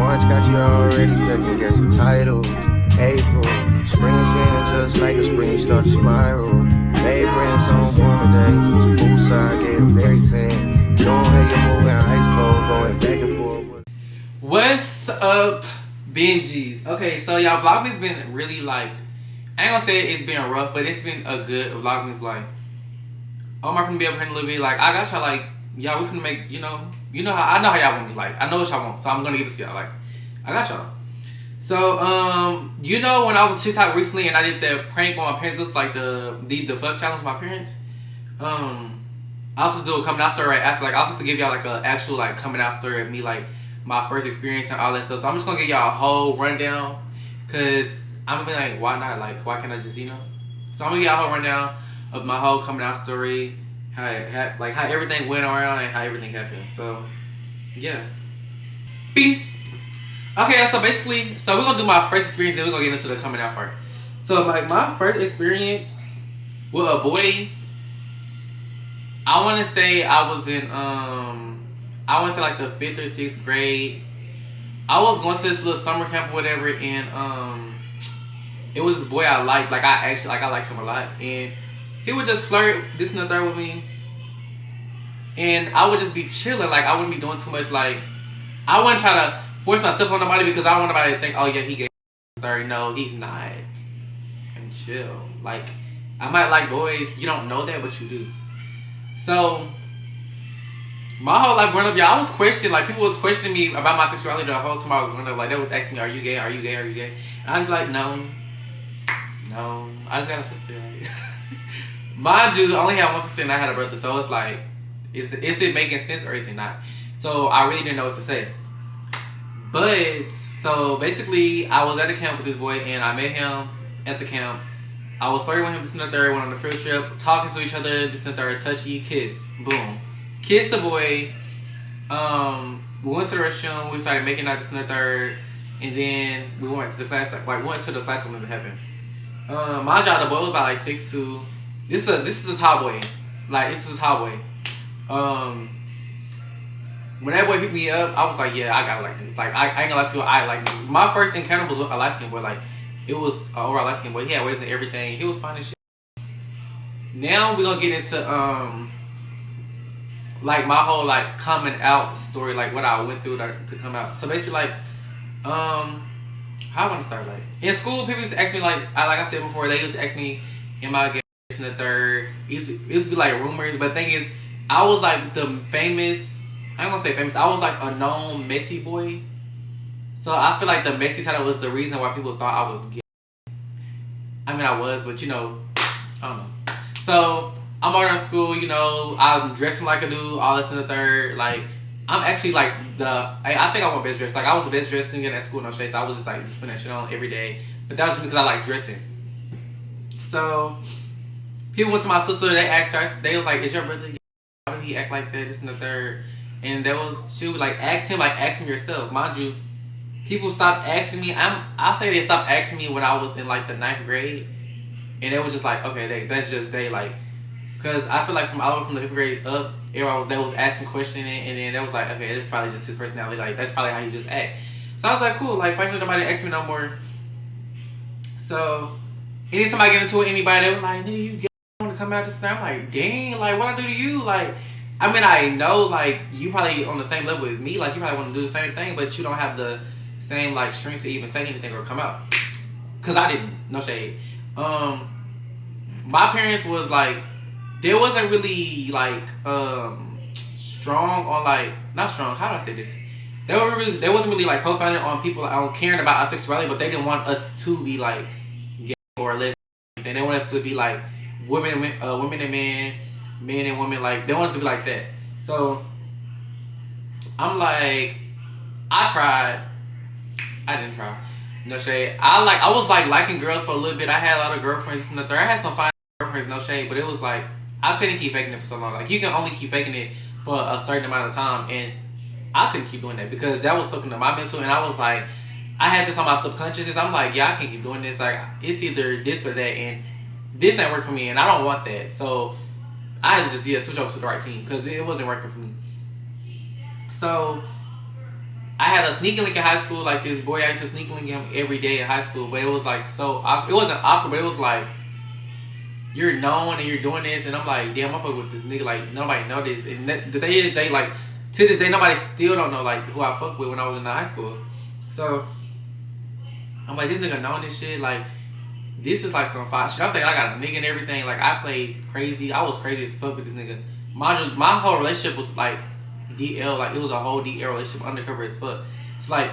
March got you already second guessing titles. April, spring's in just like a spring start to spiral. May bring some warmer days. Poolside getting very tan. Showing how you moving ice cold, going back and forth. What's up, Benjis? Okay, so y'all, Vlogmas been really like, I ain't gonna say it's been rough, but it's been a good Vlogmas. Like, I'm gonna be up here in a little bit. Like, I got y'all like, y'all, we finna make, you know how I know how y'all want me. Like, I know what y'all want, so I'm gonna give it to y'all. Like, I got y'all. So, when I was on TikTok recently and I did that prank on my parents, it was like the fuck challenge with my parents. I also do a coming out story right after. Like, I also have to give y'all like a actual like coming out story of me, like my first experience and all that stuff. So I'm just gonna give y'all a whole rundown, cause I'm gonna be like, why not? Like, why can't I just, So I'm gonna give y'all a whole rundown of my whole coming out story, how everything went around and how everything happened. So, yeah. Beep. Okay, so basically, we're gonna do my first experience, then we're gonna get into the coming out part. So, like, my first experience with a boy, I want to say I was in, I went to like the 5th or 6th grade. I was going to this little summer camp or whatever, and it was this boy I liked. Like, I liked him a lot, and he would just flirt this and the third with me, and I would just be chilling. Like, I wouldn't be doing too much. Like, I wouldn't try to force myself on nobody because I don't want nobody to think, oh yeah, he gay. No, he's not. And chill. Like, I might like boys. You don't know that, but you do. So, my whole life growing up, y'all, I was questioned. Like, people was questioning me about my sexuality the whole time I was growing up. Like, they was asking me, are you gay? Are you gay? Are you gay? And I was like, no. I just got a sister. Like, mind you, I only had one sister and I had a brother. So, it's like, is it making sense or is it not? So, I really didn't know what to say. But, so basically, I was at a camp with this boy, and I met him at the camp. I was flirting with him, this and the third, went on a field trip, talking to each other, this and the third, touchy, kiss, boom. Kissed the boy, we went to the restroom, we started making out this and the third, and then we went to the class, went to the classroom and it happened. My job, the boy was about like 6'2". This is a tall boy. Like, this is a tall boy. When that boy picked me up, I was like, yeah, I gotta like this. Like, I ain't gonna lie to you, I like this. My first encounter was with a light skin boy. Like, it was an overall light skin boy. He had waves and everything. He was fine as shit. Now we're gonna get into, like, my whole, like, coming out story. Like, what I went through to come out. So, basically, like, how I want to start, like, in school, people used to ask me, like I said before, they used to ask me, am I gay in the third? It used to be, like, rumors. But the thing is, I was, like, the famous... I ain't gonna say famous. I was like a known messy boy. So I feel like the messy side was the reason why people thought I was gay. I mean, I was, but I don't know. So I'm out of school, I'm dressing like a dude, all this and the third. Like, I'm actually like I think I was best dressed. Like, I was the best dressed nigga at school, no shade. So I was just putting that shit on every day. But that was just because I like dressing. So people went to my sister, they asked her, they was like, is your brother gay? Why did he act like that, this and the third? And she would ask him yourself. Mind you, people stopped asking me. I say they stopped asking me when I was in like the 9th grade, and it was just like, okay, that's just because I feel like from all the way from the 5th grade up, they was asking, questioning, and then they was like, okay, that's probably just his personality. Like, that's probably how he just act. So I was like, cool. Like, finally nobody asked me no more. So anytime I get into it, anybody, they was like, nigga, you want to come out this time? I'm like, dang, like, what I do to you? Like, I mean, I know, like, you probably on the same level as me. Like, you probably want to do the same thing, but you don't have the same, like, strength to even say anything or come out. Because I didn't. No shade. My parents was, like, they wasn't really, like, strong on, like, not strong. How do I say this? They wasn't really, like, profiling on people on caring about our sexuality, but they didn't want us to be, like, gay or lesbian. And they want us to be, like, women and men and women, like, they want us to be like that. So I'm like, I didn't try. No shade. I was like liking girls for a little bit. I had a lot of girlfriends and the third. I had some fine girlfriends, no shade, but it was like I couldn't keep faking it for so long. Like, you can only keep faking it for a certain amount of time, and I couldn't keep doing that because that was soaking up my mental, and I was like, I had this on my subconscious. I'm like, yeah, I can't keep doing this. Like, it's either this or that, and this ain't work for me, and I don't want that. So I had to just switch over to the right team because it wasn't working for me. So I had a sneaking link in high school. Like this boy, I used to sneak link him every day in high school. But it was like so awkward. It wasn't awkward, but it was like you're known and you're doing this, and I'm like, damn, I'm fucking with this nigga. Like nobody know this. And the thing is, they like to this day, nobody still don't know like who I fucked with when I was in the high school. So I'm like, this nigga knowing this shit. Like this is like some fight shit. I'm thinking I got a nigga and everything. Like I played crazy. I was crazy as fuck with this nigga. My whole relationship was like DL. Like it was a whole DL relationship, undercover as fuck. It's like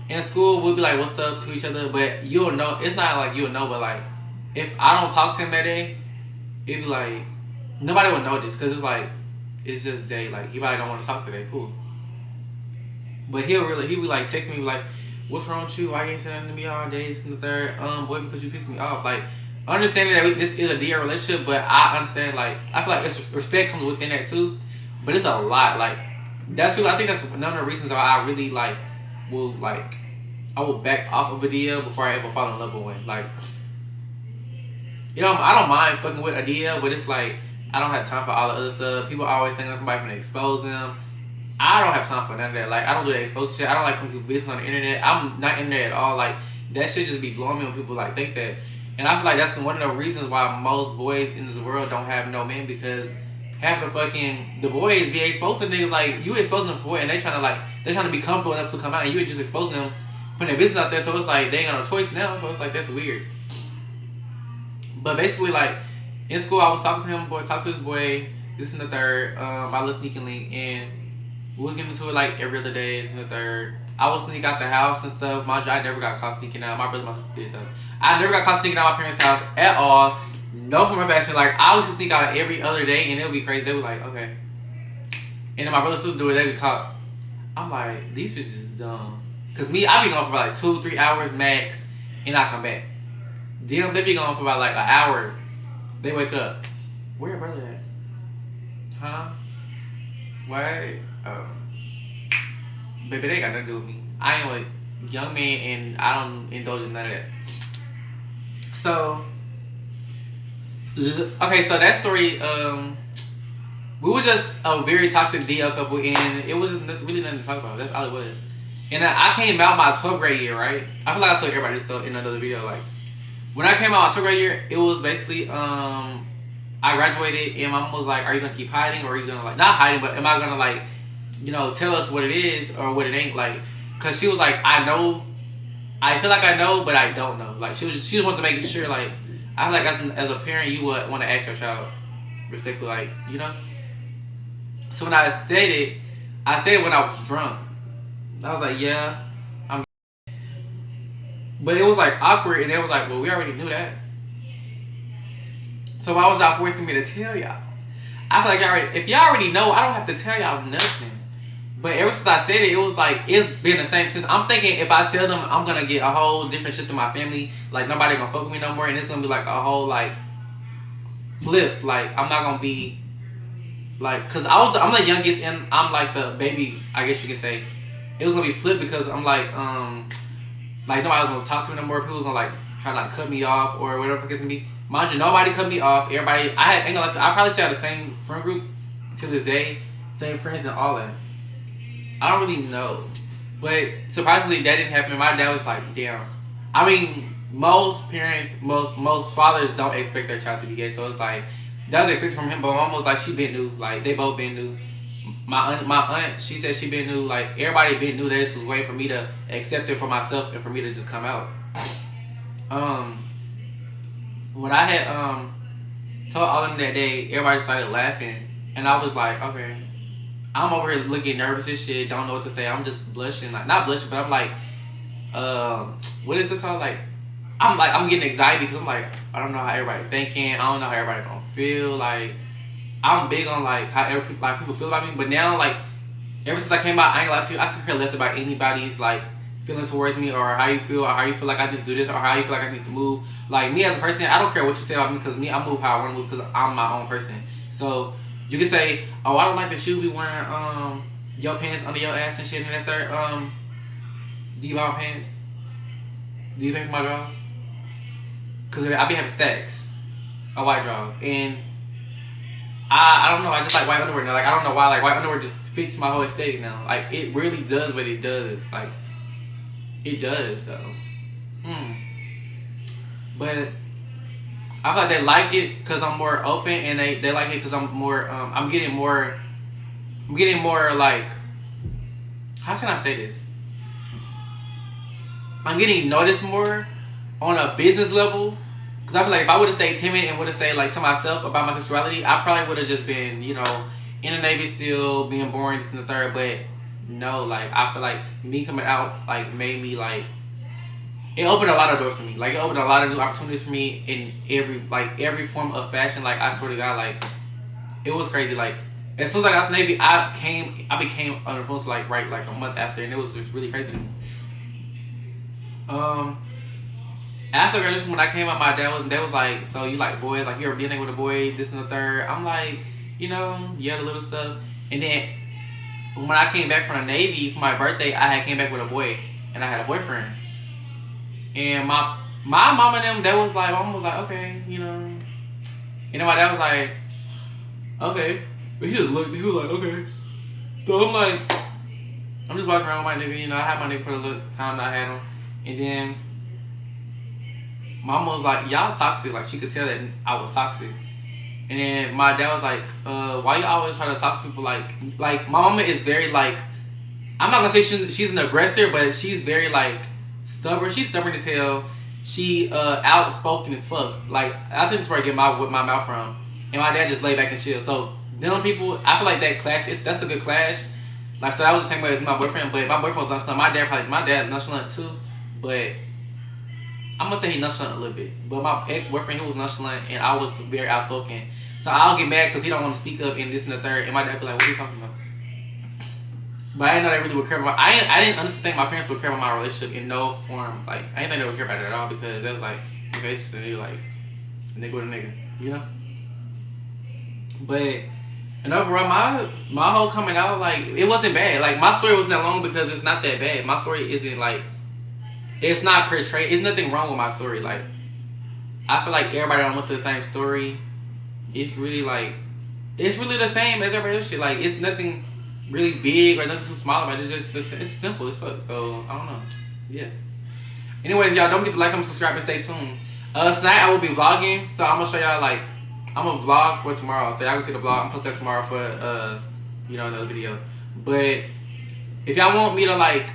in school we'll be like, what's up to each other, but you'll know. It's not like you'll know, but like if I don't talk to him that day, it'd be like nobody would know this because it's like it's just day. Like he probably don't want to talk today. Cool. But he be like text me like, what's wrong with you? Why you ain't saying nothing to me all day? This and the third. Boy, because you pissed me off. Like understanding that this is a DL relationship, but I understand like I feel like it's respect comes within that too. But it's a lot. Like that's really, I think that's none of the reasons why I really like will like I will back off of a DL before I ever fall in love with one. Like you know, I don't mind fucking with a DL, but it's like I don't have time for all the other stuff. People always think that somebody's gonna expose them. I don't have time for none of that. Like I don't do that exposure shit. I don't like when people business on the internet. I'm not in there at all. Like that shit just be blowing me when people like think that. And I feel like that's one of the reasons why most boys in this world don't have no men, because half the boys be exposed to niggas like you exposing them for it, and they trying to be comfortable enough to come out, and you just exposing them, putting their business out there. So it's like they ain't got no choice now. So it's like that's weird. But basically, like in school, I was talking to him, talk to this boy, this and the third. My little sneaking link, and we was getting into it like every other day, this and the third. I would sneak out the house and stuff. Mind you, I never got caught sneaking out. My brother, my sister did though. I never got caught sneaking out my parents' house at all. No form of action. Like I used to sneak out every other day, and it would be crazy. They were like, okay. And then my brother and sister do it. They be caught. I'm like, these bitches is dumb. Cause me, I be gone for like 2-3 hours max, and I come back. Them, they be gone for about like an hour. They wake up. Where your brother at? Huh? Why? Baby, they ain't got nothing to do with me. I ain't a young man, and I don't indulge in none of that. So, okay, so that story, we were just a very toxic DL couple, and it was just really nothing to talk about. That's all it was. And I came out my 12th grade year, right? I feel like I told everybody this stuff in another video. Like, when I came out my 12th grade year, it was basically, I graduated, and my mom was like, are you going to keep hiding, or are you going to, like, not hiding, but am I going to, like, you know, tell us what it is or what it ain't? Like, because she was like, I feel like I know, but I don't know. Like, she just wanted to make sure, like, I feel like as a parent, you would want to ask your child respectfully, like, you know? So when I said it when I was drunk. I was like, yeah, I'm. But it was like awkward, and it was like, well, we already knew that. So why was y'all forcing me to tell y'all? I feel like if y'all already know, I don't have to tell y'all nothing. But ever since I said it, it was like, it's been the same since. I'm thinking if I tell them, I'm going to get a whole different shit to my family. Like, nobody going to fuck with me no more. And it's going to be like a whole, like, flip. Like, I'm not going to be, like, because I'm the youngest and I'm like the baby, I guess you could say. It was going to be flipped because I'm like nobody was going to talk to me no more. People was going to, like, try to, like, cut me off or whatever it gets to me. Mind you, nobody cut me off. Everybody, I probably still have the same friend group to this day. Same friends and all that. I don't really know. But surprisingly, that didn't happen. My dad was like, damn. I mean, most parents, most fathers don't expect their child to be gay. So it's like, that was expected from him. But my mom was like, she been new. Like, they both been new. My aunt, she said she been new. Like, everybody been new. They just was waiting for me to accept it for myself and for me to just come out. When I had told all of them that day, everybody started laughing. And I was like, okay. I'm over here looking nervous and shit, don't know what to say. I'm just blushing. Like, not blushing, but I'm like, what is it called? Like, I'm getting anxiety because I'm like, I don't know how everybody thinking. I don't know how everybody gonna feel. Like, I'm big on, like, how people feel about me. But now, like, ever since I came out, I ain't gonna lie to you, I could care less about anybody's, like, feelings towards me or how you feel or how you feel like I need to do this or how you feel like I need to move. Like, me as a person, I don't care what you say about me because me, I move how I want to move because I'm my own person. So, you can say, oh, I don't like that you be wearing your pants under your ass and shit, and that's there. Do you buy my pants? Do you pay for my drawers? Because I be having stacks of white drawers. And I don't know, I just like white underwear now. Like, I don't know why, like, white underwear just fits my whole aesthetic now. Like it really does what it does. Like it does though. But I feel like they like it because I'm more open, and they like it because I'm more. I'm getting more like. How can I say this? I'm getting noticed more on a business level. Because I feel like if I would have stayed timid and would have stayed like to myself about my sexuality, I probably would have just been, you know, in the Navy still, being boring, this and the third. But no, like I feel like me coming out like made me like, it opened a lot of doors for me. Like it opened a lot of new opportunities for me in every form of fashion. Like I swear to God, like it was crazy. Like as soon as I got to the Navy, I became an influencer like right like a month after, and it was just really crazy to me. After graduation, when I came out, my dad was like, so you like boys, like you ever been there with a boy, this and the third. I'm like, you know, yeah, the little stuff. And then when I came back from the Navy for my birthday, I had came back with a boy, and I had a boyfriend. And my mom and them, my mom was like, okay, you know. And then my dad was like, okay. But he just looked, he was like, okay. So I'm like, I'm just walking around with my nigga, you know, I had my nigga for the little time that I had him. And then Mama was like, y'all toxic. Like, she could tell that I was toxic. And then my dad was like, why you always try to talk to people like my mama is very like, I'm not gonna say she's an aggressor, but she's very like stubborn. She's stubborn as hell. She outspoken as fuck. Like, I think that's where I get my mouth from. And my dad just lay back and chill. So them people, I feel like that clash, that's a good clash. Like, so I was the same way as my boyfriend, but my boyfriend was nonchalant. My dad nonchalant too, but I'm gonna say he nonchalant a little bit. But my ex-boyfriend, he was nonchalant, and I was very outspoken. So I'll get mad because he don't want to speak up and this and the third, and my dad be like, what are you talking about? But I didn't know they really would care about. I didn't understand my parents would care about my relationship in no form. Like, I didn't think they would care about it at all, because they was like, okay, it's just a nigga, like a nigga with a nigga, you know. But and overall, my whole coming out, like, it wasn't bad. Like, my story wasn't that long because it's not that bad. My story isn't like, it's not portrayed. It's nothing wrong with my story. Like, I feel like everybody don't went through the same story. It's really like, it's really the same as everybody else shit. Like, it's nothing really big or nothing too small about it. It's just, it's simple as fuck. So I don't know. Yeah. Anyways, y'all, don't forget to like, comment, subscribe, and stay tuned. Tonight I will be vlogging, so I'm gonna show y'all, like, I'm gonna vlog for tomorrow. So y'all can see the vlog. I'm posting that tomorrow for another video. But if y'all want me to like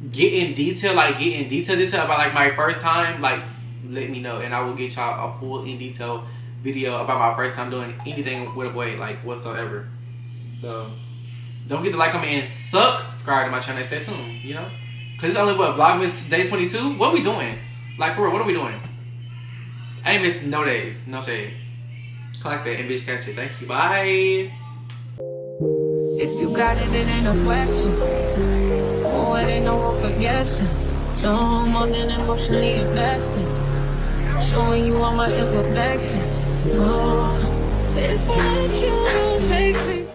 get in detail about like my first time, like, let me know, and I will get y'all a full in detail video about my first time doing anything with a boy, like, whatsoever. So don't forget to like, comment, and subscribe to my channel and stay tuned, you know? Cause it's only what, Vlogmas day 22? What are we doing? Like, for real, what are we doing? I ain't missing no days, no shade. Collect that and bitch catch it. Thank you. Bye. If you got it, it ain't a question. Oh, it ain't no room for guessing. No more than emotionally invested. Showing you all my imperfections. Oh, if I let you take me.